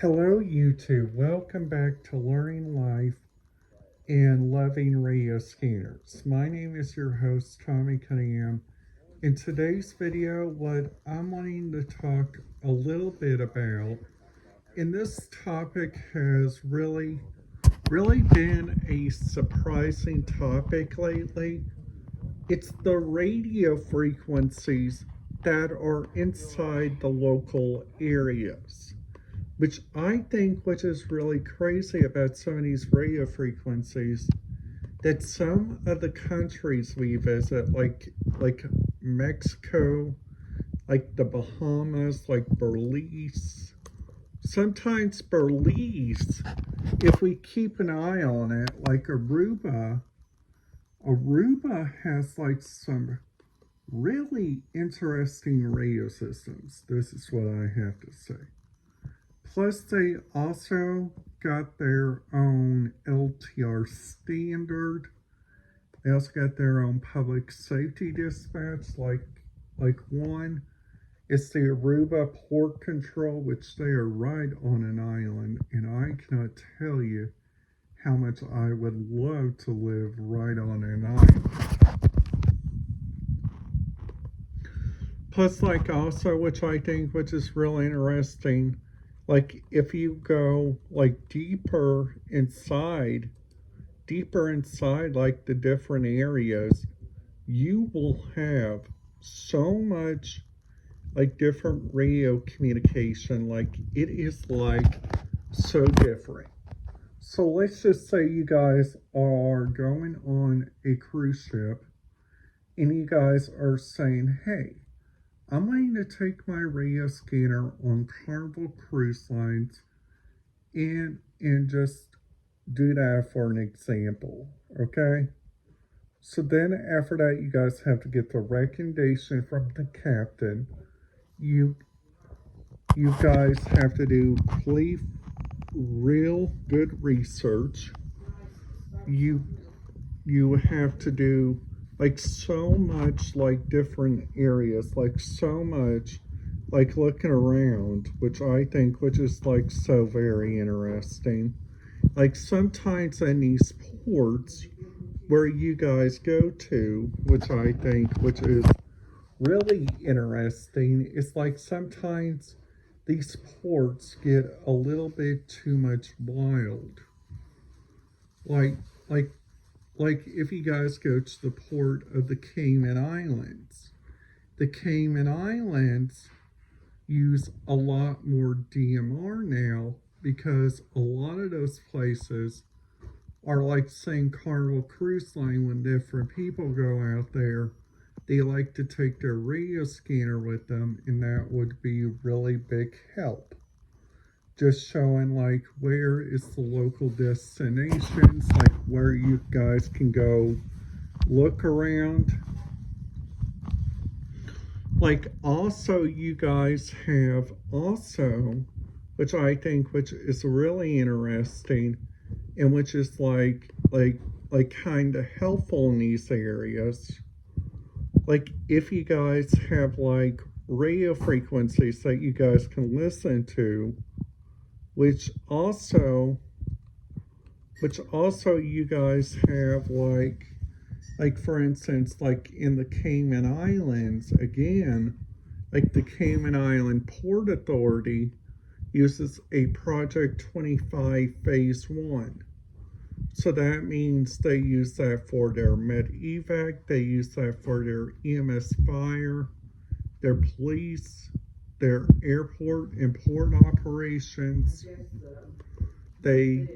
Hello, YouTube. Welcome back to Learning Life and Loving Radio Scanners. My name is your host, Tommy Cunningham. In today's video, what I'm wanting to talk a little bit about, and this topic has really been a surprising topic lately. It's the radio frequencies that are inside the local areas. Which is really crazy about some of these radio frequencies, that some of the countries we visit, like Mexico, like the Bahamas, like Belize, sometimes Belize, if we keep an eye on it, like Aruba has like some really interesting radio systems. This is what I have to say. Plus, they also got their own LTR standard. They also got their own public safety dispatch, like one. It's the Aruba Port Control, which they are right on an island, and I cannot tell you how much I would love to live right on an island. Plus, like also, which is really interesting, like if you go like deeper inside like the different areas, you will have so much like different radio communication. Like it is like so different. So let's just say you guys are going on a cruise ship and you guys are saying, hey, I'm going to take my radio scanner on Carnival Cruise Lines and just do that for an example, okay? So then after that, you guys have to get the recommendation from the captain. You guys have to do real good research. You have to do like so much, like different areas, like so much, like looking around, which is like so very interesting. Like sometimes in these ports where you guys go to, which is really interesting, it's like sometimes these ports get a little bit too much wild. Like if you guys go to the port of the Cayman Islands use a lot more DMR now, because a lot of those places are like saying Carnival Cruise Line. When different people go out there, they like to take their radio scanner with them, and that would be really big help. Just showing like where is the local destinations, like where you guys can go look around. Like also you guys have also, which is really interesting, and which is like kind of helpful in these areas. Like if you guys have like radio frequencies that you guys can listen to, which also you guys have like for instance, like in the Cayman Islands, again, like the Cayman Island Port Authority uses a Project 25 Phase 1. So that means they use that for their med-evac, they use that for their EMS fire, their police, their airport and port operations. They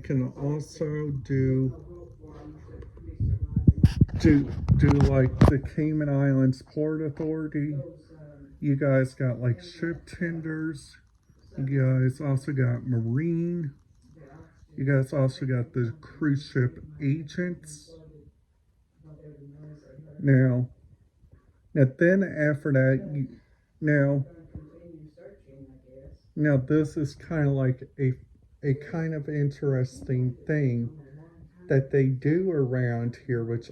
can also do like the Cayman Islands Port Authority. You guys got like ship tenders. You guys also got marine. You guys also got the cruise ship agents. Now then after that, now this is kind of like a kind of interesting thing that they do around here, which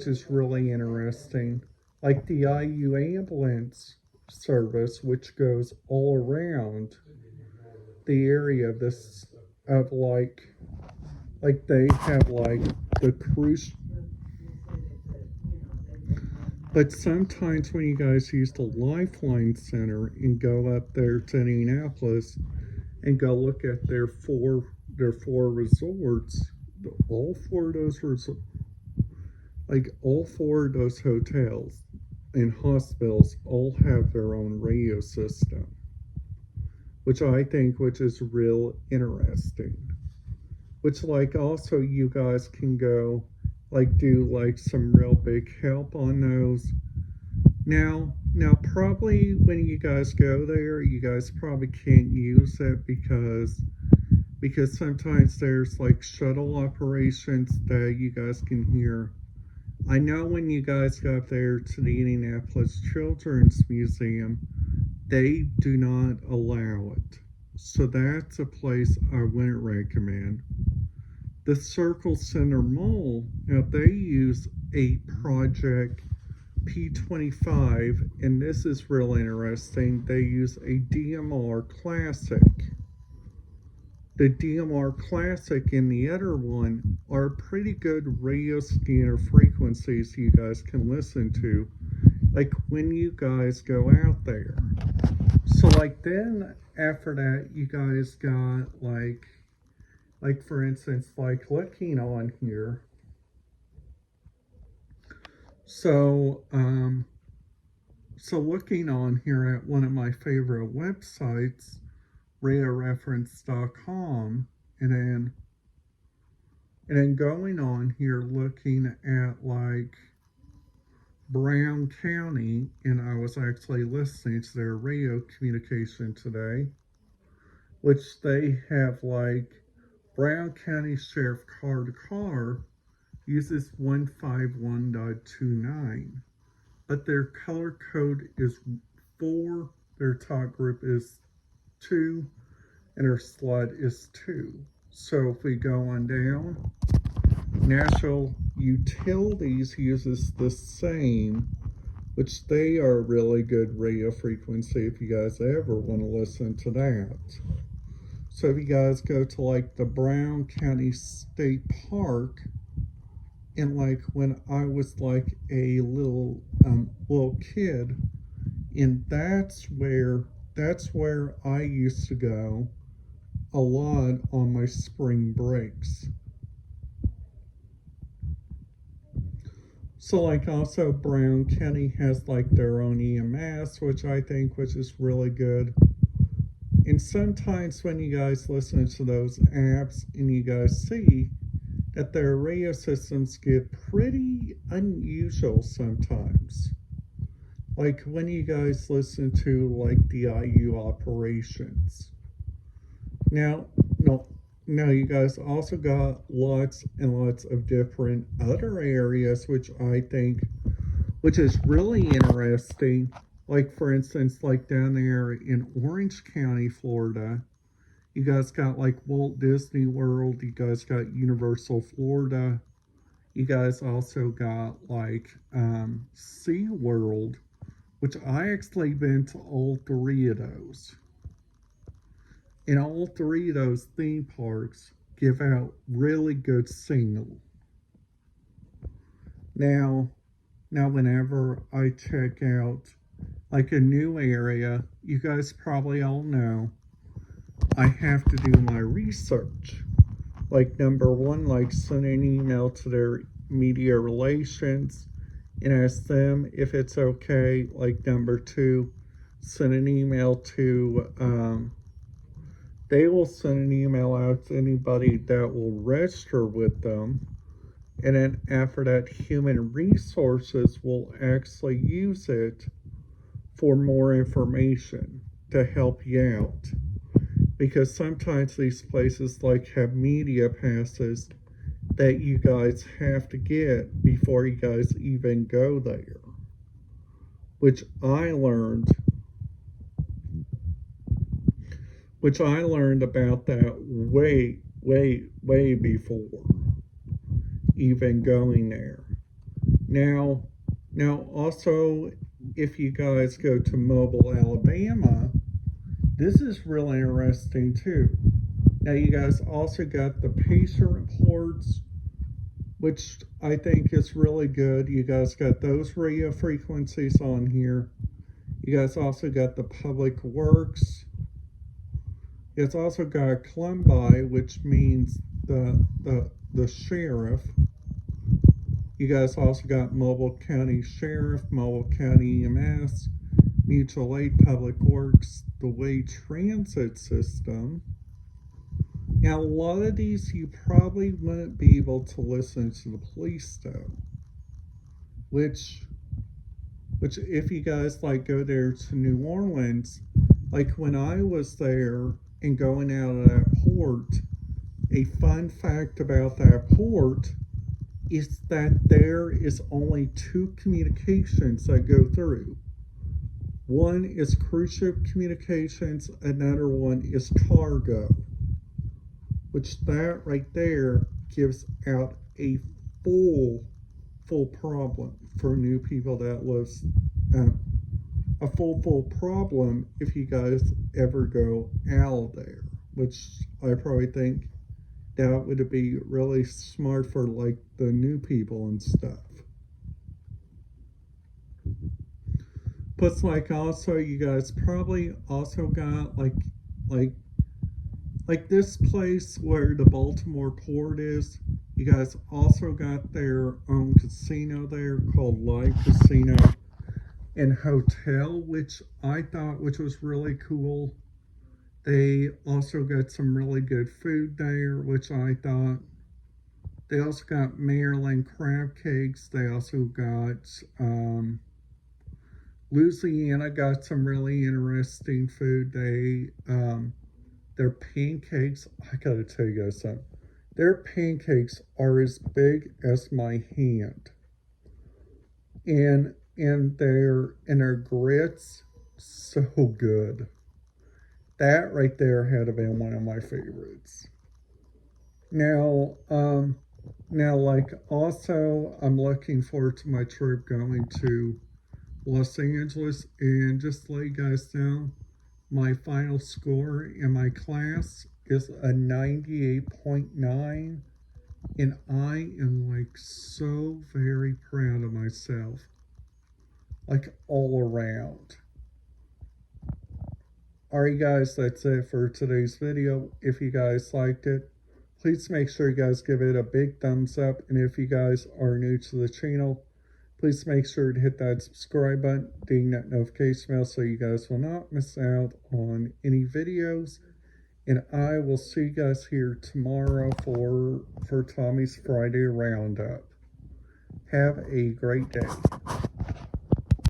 is really interesting. Like the IU ambulance service, which goes all around the area of this, of like they have like the cruise. But sometimes when you guys use the Lifeline Center and go up there to Indianapolis and go look at their four resorts, all four of those all four of those hotels and hospitals all have their own radio system, which is real interesting. Which also you guys can go do some real big help on those. Now probably when you guys go there, you guys probably can't use it because sometimes there's shuttle operations that you guys can hear. I know when you guys go up there to the Indianapolis Children's Museum, they do not allow it. So that's a place I wouldn't recommend. The Circle Center Mall, now they use a Project P25, and this is real interesting. They use a DMR Classic. The DMR Classic and the other one are pretty good radio scanner frequencies you guys can listen to, when you guys go out there. So then after that, you guys got for instance, looking on here. So looking on here at one of my favorite websites, radioreference.com, and then going on here looking at Brown County, and I was actually listening to their radio communication today, which they have Brown County Sheriff Car to Car uses 151.29, but their color code is 4, their talk group is 2, and their slot is 2. So if we go on down, National Utilities uses the same, which they are a really good radio frequency if you guys ever want to listen to that. So if you guys go to the Brown County State Park, and when I was a little kid, and that's where I used to go a lot on my spring breaks. So also Brown County has their own EMS, which is really good. And sometimes when you guys listen to those apps and you guys see that their radio systems get pretty unusual sometimes. When you guys listen to the IU operations. Now you guys also got lots and lots of different other areas, which is really interesting. For instance, down there in Orange County, Florida, you guys got Walt Disney World, you guys got Universal Florida, you guys also got SeaWorld, which I actually been to all 3 of those. And all 3 of those theme parks give out really good signal. Now whenever I check out a new area, you guys probably all know I have to do my research. Number 1, send an email to their media relations and ask them if it's okay. Number 2, send an email to, they will send an email out to anybody that will register with them. And then after that, human resources will actually use it for more information to help you out. Because sometimes these places have media passes that you guys have to get before you guys even go there. Which I learned about that way before even going there. Now also if you guys go to Mobile, Alabama, this is really interesting too. Now you guys also got the patient reports, which I think is really good. You guys got those radio frequencies on here. You guys also got the public works. It's also got Columbi, which means the sheriff. You guys also got Mobile County Sheriff, Mobile County EMS, Mutual Aid, Public Works, the Way Transit System. Now, a lot of these you probably wouldn't be able to listen to the police though, which if you guys like go there to New Orleans, like when I was there and going out of that port, a fun fact about that port is that there is only two communications that go through. One is cruise ship communications, another one is cargo, which that right there gives out a full problem for new people that lives, a full problem if you guys ever go out there, which I probably think that would be really smart for like the new people and stuff. Plus, like also you guys probably also got like this place where the Baltimore Port is. You guys also got their own casino there called Live Casino and Hotel, which I thought was really cool. They also got some really good food there, which I thought. They also got Maryland crab cakes. They also got Louisiana got some really interesting food. Their pancakes, I gotta tell you guys something. Their pancakes are as big as my hand. And their grits, so good. That right there had to be one of my favorites. Now, like also, I'm looking forward to my trip going to Los Angeles, and just to let you guys know, my final score in my class is a 98.9, and I am like so very proud of myself, like all around. Alright guys, that's it for today's video. If you guys liked it, please make sure you guys give it a big thumbs up, and if you guys are new to the channel, please make sure to hit that subscribe button, ding that notification bell so you guys will not miss out on any videos. And I will see you guys here tomorrow for Tommy's Friday Roundup. Have a great day.